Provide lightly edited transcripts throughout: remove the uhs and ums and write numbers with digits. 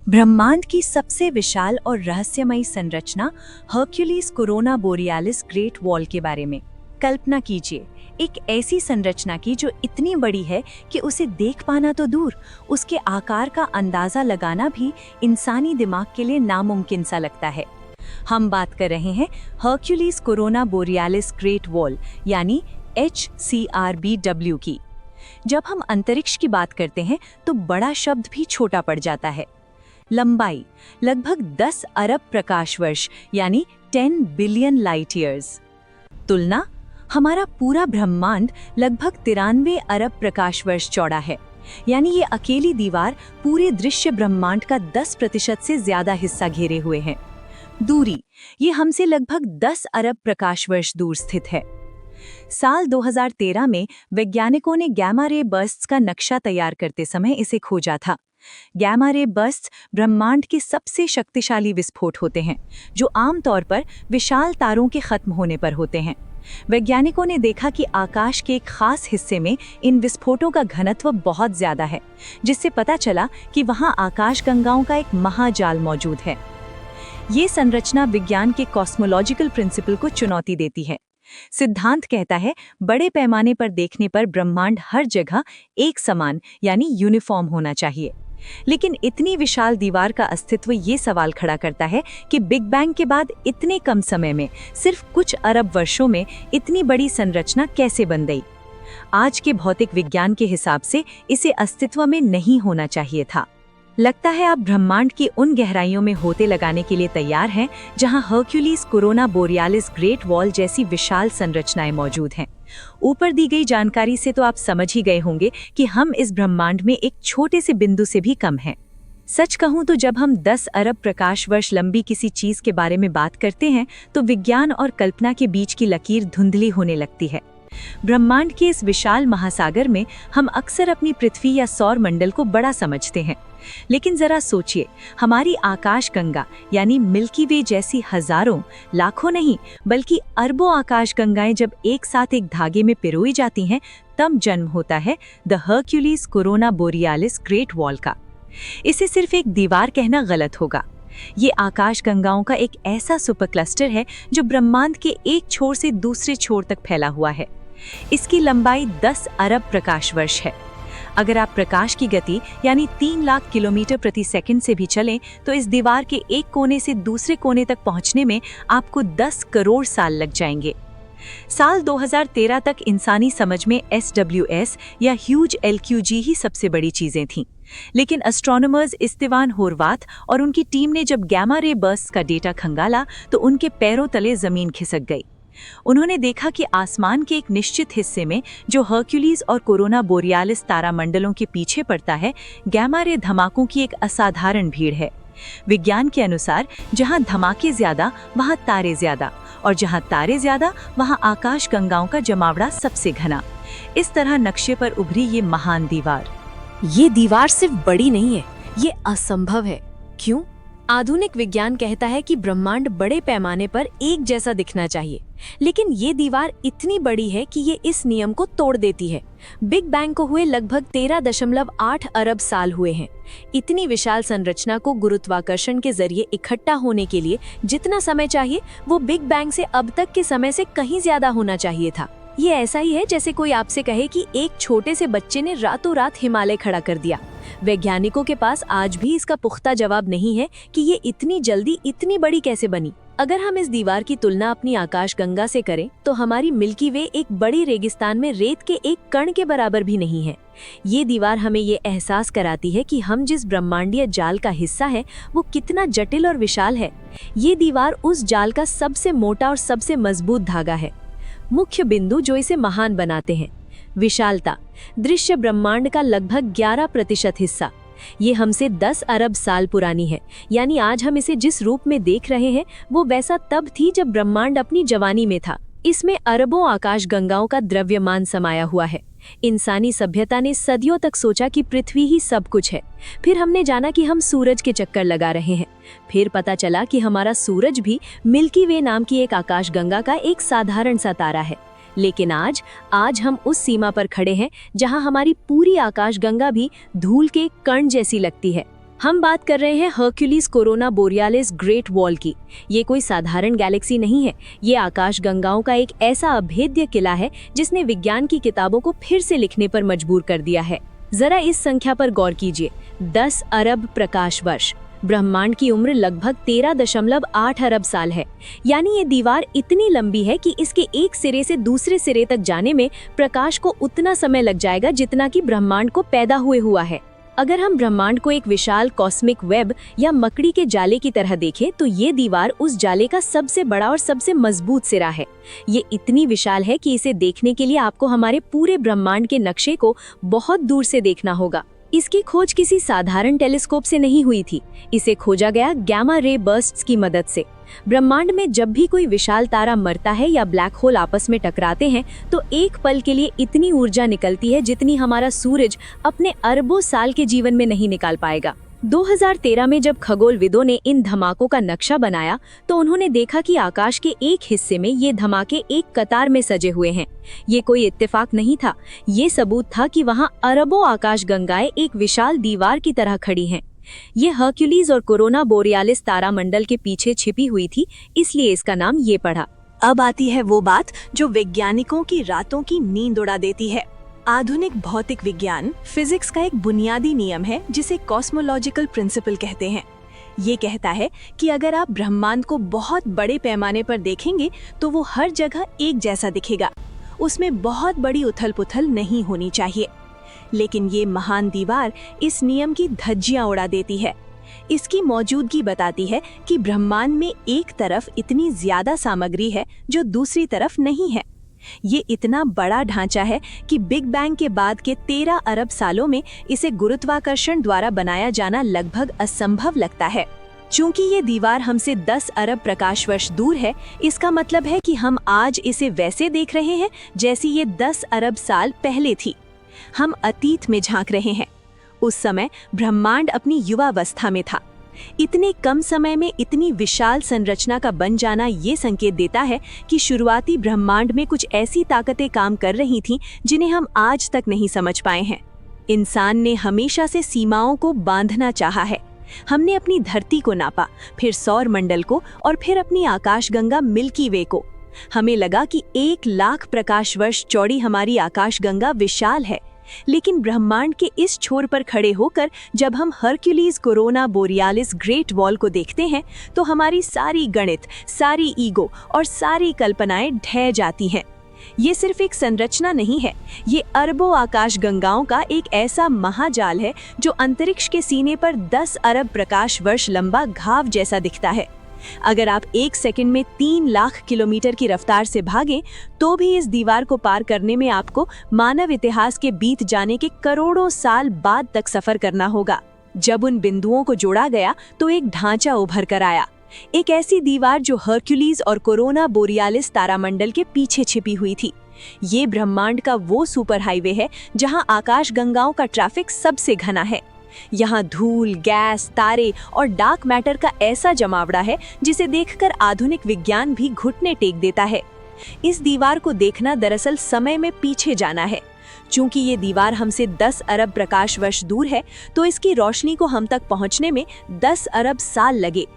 ब्रह्मांड की सबसे विशाल और रहस्यमयी संरचना Hercules corona borealis great wall के बारे में कल्पना कीजिए। एक ऐसी संरचना की जो इतनी बड़ी है कि उसे देख पाना तो दूर, उसके आकार का अंदाजा लगाना भी इंसानी दिमाग के लिए नामुमकिन सा लगता है। हम बात कर रहे हैं Hercules corona borealis great wall यानी HCRBW की। जब हम अंतरिक्ष की बात करते हैं तो बड़ा शब्द भी छोटा पड़ जाता है। लंबाई लगभग 10 अरब प्रकाश वर्ष यानी 10 बिलियन लाइट ईयर्स। तुलना, हमारा पूरा ब्रह्मांड लगभग 93 अरब प्रकाश वर्ष चौड़ा है, यानी ये अकेली दीवार पूरे दृश्य ब्रह्मांड का 10% से ज्यादा हिस्सा घेरे हुए है। दूरी, ये हमसे लगभग 10 अरब प्रकाश वर्ष दूर स्थित है। साल 2013 में वैज्ञानिकों ने गैमा रे बर्स्ट्स का नक्शा तैयार करते समय इसे खोजा था। गैमा रे बर्स्ट्स ब्रह्मांड के सबसे शक्तिशाली विस्फोट होते हैं, जो आमतौर पर विशाल तारों के खत्म होने पर होते हैं। वैज्ञानिकों ने देखा कि आकाश के एक खास हिस्से में इन विस्फोटों का घनत्व बहुत ज्यादा है, जिससे पता चला कि वहां आकाशगंगाओं का एक महाजाल मौजूद है। ये संरचना विज्ञान के कॉस्मोलॉजिकल प्रिंसिपल को चुनौती देती है। सिद्धांत कहता है, बड़े पैमाने पर देखने पर ब्रह्मांड हर जगह एक समान यानी यूनिफॉर्म होना चाहिए। लेकिन इतनी विशाल दीवार का अस्तित्व ये सवाल खड़ा करता है कि बिग बैंग के बाद इतने कम समय में, सिर्फ कुछ अरब वर्षों में इतनी बड़ी संरचना कैसे बन गई? आज के भौतिक विज्ञान के हिसाब से इसे अस्तित्व में नहीं होना चाहिए था। लगता है आप ब्रह्मांड की उन गहराइयों में होते लगाने के लिए तैयार हैं जहां Hercules corona borealis great wall जैसी विशाल संरचनाएं मौजूद हैं। ऊपर दी गई जानकारी से तो आप समझ ही गए होंगे कि हम इस ब्रह्मांड में एक छोटे से बिंदु से भी कम हैं। सच कहूं तो जब हम 10 अरब प्रकाश वर्ष लंबी किसी चीज के बारे में बात करते हैं तो विज्ञान और कल्पना के बीच की लकीर धुंधली होने लगती है। ब्रह्मांड के इस विशाल महासागर में हम अक्सर अपनी पृथ्वी या सौर मंडल को बड़ा समझते हैं, लेकिन जरा सोचिए, हमारी आकाशगंगा यानी मिल्की वे जैसी हजारों, लाखों नहीं बल्कि अरबों आकाशगंगाएं जब एक साथ एक धागे में पिरोई जाती हैं, तब जन्म होता है the Hercules corona borealis great wall का। इसे सिर्फ एक दीवार कहना गलत होगा। ये आकाशगंगाओं का एक ऐसा सुपर क्लस्टर है जो ब्रह्मांड के एक छोर से दूसरे छोर तक फैला हुआ है। इसकी लंबाई 10 अरब प्रकाश वर्ष है। अगर आप प्रकाश की गति यानी 3 लाख किलोमीटर प्रति सेकंड से भी चलें तो इस दीवार के एक कोने से दूसरे कोने तक पहुंचने में आपको 10 करोड़ साल लग जाएंगे। साल 2013 तक इंसानी समझ में SWS या ह्यूज LQG ही सबसे बड़ी चीजें थीं। लेकिन एस्ट्रोनॉमर्स इस्तीवान होरवाथ और उनकी टीम ने जब गैमा रे बर्स्ट्स का डेटा खंगाला तो उनके पैरों तले जमीन खिसक गई। उन्होंने देखा कि आसमान के एक निश्चित हिस्से में, जो हर्क्यूलिस और कोरोना बोरियालिस तारामंडलों के पीछे पड़ता है, गैमा रे धमाकों की एक असाधारण भीड़ है। विज्ञान के अनुसार जहां धमाके ज्यादा वहां तारे ज्यादा, और जहां तारे ज्यादा वहां आकाशगंगाओं का जमावड़ा सबसे घना। इस तरह नक्शे पर उभरी ये महान दीवार। ये दीवार सिर्फ बड़ी नहीं है, ये असंभव है। क्यों? आधुनिक विज्ञान कहता है कि ब्रह्मांड बड़े पैमाने पर एक जैसा दिखना चाहिए, लेकिन ये दीवार इतनी बड़ी है कि ये इस नियम को तोड़ देती है। बिग बैंग को हुए लगभग 13.8 अरब साल हुए हैं। इतनी विशाल संरचना को गुरुत्वाकर्षण के जरिए इकट्ठा होने के लिए जितना समय चाहिए, वो बिग बैंग से अब तक के समय से कहीं ज्यादा होना चाहिए था। ये ऐसा ही है जैसे कोई आपसे कहे कि एक छोटे से बच्चे ने रातों रात हिमालय खड़ा कर दिया। वैज्ञानिकों के पास आज भी इसका पुख्ता जवाब नहीं है कि ये इतनी जल्दी इतनी बड़ी कैसे बनी। अगर हम इस दीवार की तुलना अपनी आकाशगंगा से करें तो हमारी मिल्की वे एक बड़ी रेगिस्तान में रेत के एक कण के बराबर भी नहीं है। ये दीवार हमें ये एहसास कराती है कि हम जिस ब्रह्मांडीय जाल का हिस्सा है वो कितना जटिल और विशाल है। ये दीवार उस जाल का सबसे मोटा और सबसे मजबूत धागा है। मुख्य बिंदु जो इसे महान बनाते हैं: विशालता, दृश्य ब्रह्मांड का लगभग 11% हिस्सा। ये हमसे 10 अरब साल पुरानी है, यानी आज हम इसे जिस रूप में देख रहे हैं वो वैसा तब थी जब ब्रह्मांड अपनी जवानी में था। इसमें अरबों आकाशगंगाओं का द्रव्यमान समाया हुआ है। इंसानी सभ्यता ने सदियों तक सोचा कि पृथ्वी ही सब कुछ है। फिर हमने जाना कि हम सूरज के चक्कर लगा रहे हैं। फिर पता चला कि हमारा सूरज भी मिल्की वे नाम की एक आकाशगंगा का एक साधारण सा तारा है। लेकिन आज हम उस सीमा पर खड़े हैं जहां हमारी पूरी आकाशगंगा भी धूल के कण जैसी लगती है। हम बात कर रहे हैं Hercules corona borealis great wall की। ये कोई साधारण गैलेक्सी नहीं है, ये आकाश गंगाओं का एक ऐसा अभेद्य किला है जिसने विज्ञान की किताबों को फिर से लिखने पर मजबूर कर दिया है। जरा इस संख्या पर गौर कीजिए, 10 अरब प्रकाश वर्ष। ब्रह्मांड की उम्र लगभग 13.8 अरब साल है। यानी ये दीवार इतनी लंबी है कि इसके एक सिरे से दूसरे सिरे तक जाने में प्रकाश को उतना समय लग जाएगा जितना कि ब्रह्मांड को पैदा हुए हुआ है। अगर हम ब्रह्मांड को एक विशाल कॉस्मिक वेब या मकड़ी के जाले की तरह देखें तो ये दीवार उस जाले का सबसे बड़ा और सबसे मजबूत सिरा है। ये इतनी विशाल है कि इसे देखने के लिए आपको हमारे पूरे ब्रह्मांड के नक्शे को बहुत दूर से देखना होगा। इसकी खोज किसी साधारण टेलीस्कोप से नहीं हुई थी, इसे खोजा गया गैमा रे बर्स्ट्स की मदद से। ब्रह्मांड में जब भी कोई विशाल तारा मरता है या ब्लैक होल आपस में टकराते हैं तो एक पल के लिए इतनी ऊर्जा निकलती है जितनी हमारा सूरज अपने अरबों साल के जीवन में नहीं निकाल पाएगा। 2013 में जब खगोलविदों ने इन धमाकों का नक्शा बनाया तो उन्होंने देखा कि आकाश के एक हिस्से में ये धमाके एक कतार में सजे हुए हैं। ये कोई इत्तेफाक नहीं था, ये सबूत था कि वहाँ अरबों आकाश गंगाएं एक विशाल दीवार की तरह खड़ी हैं। ये हर्क्यूलिस और कोरोना बोरियालिस तारामंडल के पीछे छिपी हुई थी, इसलिए इसका नाम ये पड़ा। अब आती है वो बात जो वैज्ञानिकों की रातों की नींद उड़ा देती है। आधुनिक भौतिक विज्ञान फिजिक्स का एक बुनियादी नियम है जिसे कॉस्मोलॉजिकल प्रिंसिपल कहते हैं। ये कहता है कि अगर आप ब्रह्मांड को बहुत बड़े पैमाने पर देखेंगे तो वो हर जगह एक जैसा दिखेगा, उसमें बहुत बड़ी उथल पुथल नहीं होनी चाहिए। लेकिन ये महान दीवार इस नियम की धज्जियां उड़ा देती है। इसकी मौजूदगी बताती है कि ब्रह्मांड में एक तरफ इतनी ज्यादा सामग्री है जो दूसरी तरफ नहीं है। ये इतना बड़ा ढांचा है कि बिग बैंग के बाद के 13 अरब सालों में इसे गुरुत्वाकर्षण द्वारा बनाया जाना लगभग असंभव लगता है। चूंकि ये दीवार हमसे 10 अरब प्रकाश वर्ष दूर है, इसका मतलब है कि हम आज इसे वैसे देख रहे हैं जैसी ये 10 अरब साल पहले थी। हम अतीत में झांक रहे हैं। उस समय ब्रह्मांड अपनी युवावस्था में था। इतने कम समय में इतनी विशाल संरचना का बन जाना ये संकेत देता है कि शुरुआती ब्रह्मांड में कुछ ऐसी ताकतें काम कर रही थीं जिन्हें हम आज तक नहीं समझ पाए हैं। इंसान ने हमेशा से सीमाओं को बांधना चाहा है। हमने अपनी धरती को नापा, फिर सौर मंडल को और फिर अपनी आकाशगंगा मिल्की वे को। हमें लगा कि 1 लाख प्रकाश वर्ष चौड़ी हमारी आकाशगंगा विशाल है, लेकिन ब्रह्मांड के इस छोर पर खड़े होकर जब हम Hercules corona borealis great wall को देखते हैं तो हमारी सारी गणित, सारी ईगो और सारी कल्पनाएं ढह जाती हैं। ये सिर्फ एक संरचना नहीं है, ये अरबों आकाश गंगाओं का एक ऐसा महाजाल है जो अंतरिक्ष के सीने पर 10 अरब प्रकाश वर्ष लंबा घाव जैसा दिखता है। अगर आप 1 सेकंड में 3 लाख किलोमीटर की रफ्तार से भागें तो भी इस दीवार को पार करने में आपको मानव इतिहास के बीत जाने के करोड़ों साल बाद तक सफर करना होगा। जब उन बिंदुओं को जोड़ा गया तो एक ढांचा उभर कर आया, एक ऐसी दीवार जो हर्क्यूलिस और कोरोना बोरियालिस तारामंडल के पीछे छिपी हुई थी। ये ब्रह्मांड का वो सुपर हाईवे है जहां आकाश गंगाओं का ट्रैफिक सबसे घना है। यहाँ धूल, गैस, तारे और डार्क मैटर का ऐसा जमावड़ा है जिसे देखकर आधुनिक विज्ञान भी घुटने टेक देता है। इस दीवार को देखना दरअसल समय में पीछे जाना है। चूंकि ये दीवार हमसे 10 अरब प्रकाश वर्ष दूर है तो इसकी रोशनी को हम तक पहुंचने में 10 अरब साल लगे।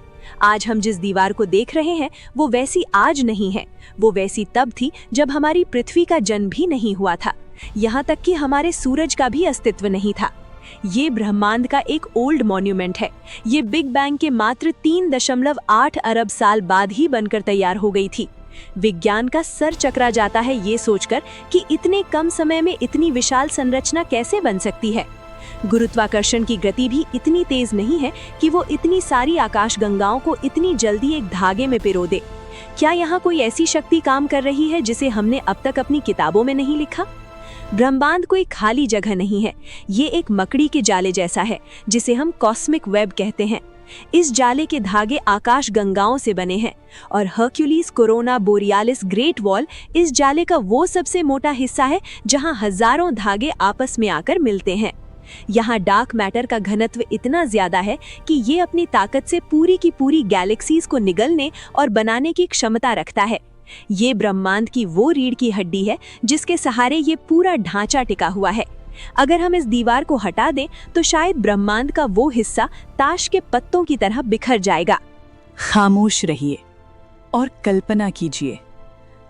आज हम जिस दीवार को देख रहे हैं वो वैसी आज नहीं है, वो वैसी तब थी जब हमारी पृथ्वी का जन्म भी नहीं हुआ था। यहाँ तक कि हमारे सूरज का भी अस्तित्व नहीं था। ये ब्रह्मांड का एक ओल्ड मॉन्यूमेंट है। ये बिग बैंग के मात्र 3.8 अरब साल बाद ही बनकर तैयार हो गई थी। विज्ञान का सर चकरा जाता है ये सोचकर कि इतने कम समय में इतनी विशाल संरचना कैसे बन सकती है। गुरुत्वाकर्षण की गति भी इतनी तेज नहीं है कि वो इतनी सारी आकाशगंगाओं को इतनी जल्दी एक धागे में पिरो दे। क्या यहाँ कोई ऐसी शक्ति काम कर रही है जिसे हमने अब तक अपनी किताबों में नहीं लिखा? ब्रह्मांड कोई खाली जगह नहीं है, ये एक मकड़ी के जाले जैसा है जिसे हम कॉस्मिक वेब कहते हैं। इस जाले के धागे आकाश गंगाओं से बने हैं और Hercules corona borealis great wall इस जाले का वो सबसे मोटा हिस्सा है जहां हजारों धागे आपस में आकर मिलते हैं। यहाँ डार्क मैटर का घनत्व इतना ज्यादा है कि ये अपनी ताकत से पूरी की पूरी गैलेक्सीज को निगलने और बनाने की क्षमता रखता है। ये ब्रह्मांड की वो रीढ़ की हड्डी है जिसके सहारे ये पूरा ढांचा टिका हुआ है। अगर हम इस दीवार को हटा दें तो शायद ब्रह्मांड का वो हिस्सा ताश के पत्तों की तरह बिखर जाएगा। खामोश रहिए और कल्पना कीजिए।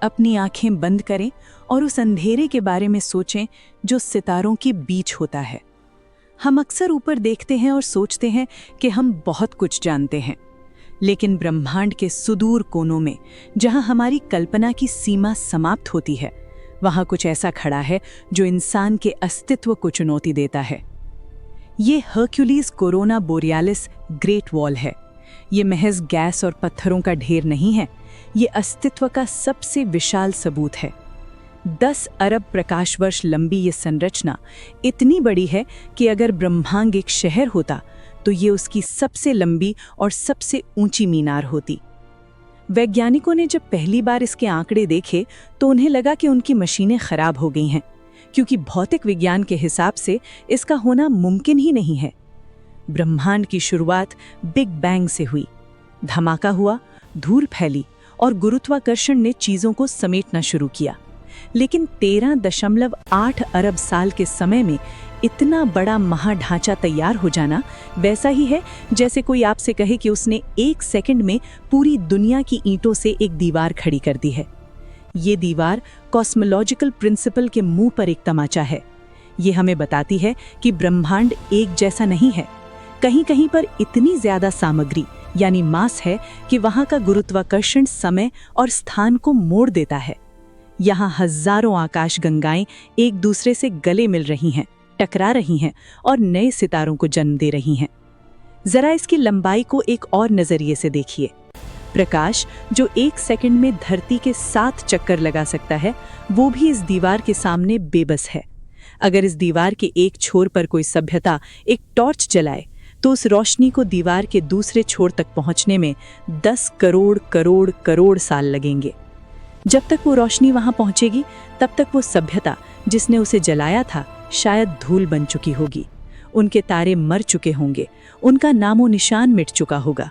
अपनी आंखें बंद करें और उस अंधेरे के बारे में सोचें जो सितारों के बीच होता है। हम अक्सर ऊपर देखते हैं और सोचते हैं कि हम बहुत कुछ जानते हैं, लेकिन ब्रह्मांड के सुदूर कोनों में, जहां हमारी कल्पना की सीमा समाप्त होती है, वहां कुछ ऐसा खड़ा है जो इंसान के अस्तित्व को चुनौती देता है। ये हर्क्यूलीज कोरोना बोरियालिस ग्रेट वॉल है। ये महज गैस और पत्थरों का ढेर नहीं है, ये अस्तित्व का सबसे विशाल सबूत है। 10 अरब प्रकाश वर्ष लंबी ये संरचना इतनी बड़ी है कि अगर ब्रह्मांड एक शहर होता तो ये उसकी सबसे लंबी और सबसे ऊंची मीनार होती। वैज्ञानिकों ने जब पहली बार इसके आंकड़े देखे तो उन्हें लगा कि उनकी मशीनें खराब हो गई हैं, क्योंकि भौतिक विज्ञान के हिसाब से इसका होना मुमकिन ही नहीं है। ब्रह्मांड की शुरुआत बिग बैंग से हुई। धमाका हुआ, धूल फैली और गुरुत्वाकर्षण ने चीजों को समेटना शुरू किया। लेकिन 13.8 अरब साल के समय में इतना बड़ा महाढांचा तैयार हो जाना वैसा ही है जैसे कोई आपसे कहे कि उसने 1 सेकंड में पूरी दुनिया की ईंटों से एक दीवार खड़ी कर दी है। ये दीवार कॉस्मोलॉजिकल प्रिंसिपल के मुंह पर एक तमाचा है। ये हमें बताती है कि ब्रह्मांड एक जैसा नहीं है। कहीं कहीं पर इतनी ज्यादा सामग्री यानी मास है कि वहां का गुरुत्वाकर्षण समय और स्थान को मोड़ देता है। यहाँ हजारों आकाशगंगाएं एक दूसरे से गले मिल रही हैं, टकरा रही हैं और नए सितारों को जन्म दे रही हैं। जरा इसकी लंबाई को एक और नजरिए से देखिए। प्रकाश जो 1 सेकंड में धरती के 7 चक्कर लगा सकता है, वो भी इस दीवार के सामने बेबस है। अगर इस दीवार के एक छोर पर कोई सभ्यता एक टॉर्च जलाए तो उस रोशनी को दीवार के दूसरे छोर तक पहुंचने में 10 करोड़ करोड़ करोड़ साल लगेंगे। जब तक वो रोशनी वहां पहुंचेगी तब तक वो सभ्यता जिसने उसे जलाया था शायद धूल बन चुकी होगी। उनके तारे मर चुके होंगे, उनका नामो निशान मिट चुका होगा।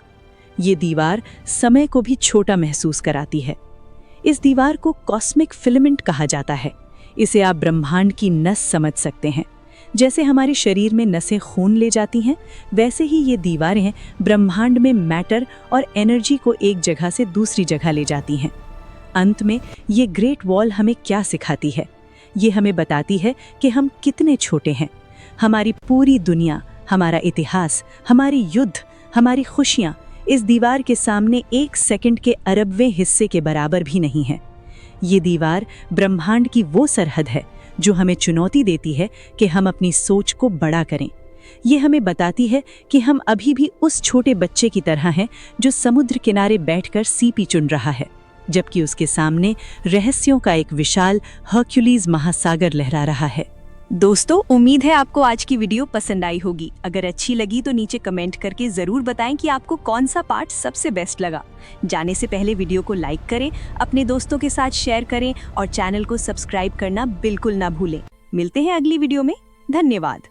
ये दीवार समय को भी छोटा महसूस कराती है। इस दीवार को कॉस्मिक फिलामेंट कहा जाता है। इसे आप ब्रह्मांड की नस समझ सकते हैं। जैसे हमारे शरीर में नसें खून ले जाती हैं, वैसे ही ये दीवारें ब्रह्मांड में मैटर और एनर्जी को एक जगह से दूसरी जगह ले जाती हैं। अंत में ये ग्रेट वॉल हमें क्या सिखाती है? ये हमें बताती है कि हम कितने छोटे हैं। हमारी पूरी दुनिया, हमारा इतिहास, हमारी युद्ध, हमारी खुशियाँ इस दीवार के सामने 1 सेकंड के अरबवें हिस्से के बराबर भी नहीं है। ये दीवार ब्रह्मांड की वो सरहद है जो हमें चुनौती देती है कि हम अपनी सोच को बड़ा करें। ये हमें बताती है कि हम अभी भी उस छोटे बच्चे की तरह हैं जो समुद्र किनारे बैठकर सीपी चुन रहा है, जबकि उसके सामने रहस्यों का एक विशाल हर्क्यूलीज महासागर लहरा रहा है। दोस्तों, उम्मीद है आपको आज की वीडियो पसंद आई होगी। अगर अच्छी लगी तो नीचे कमेंट करके जरूर बताएं कि आपको कौन सा पार्ट सबसे बेस्ट लगा। जाने से पहले वीडियो को लाइक करें, अपने दोस्तों के साथ शेयर करें और चैनल को सब्सक्राइब करना बिल्कुल ना भूलें। मिलते हैं अगली वीडियो में। धन्यवाद।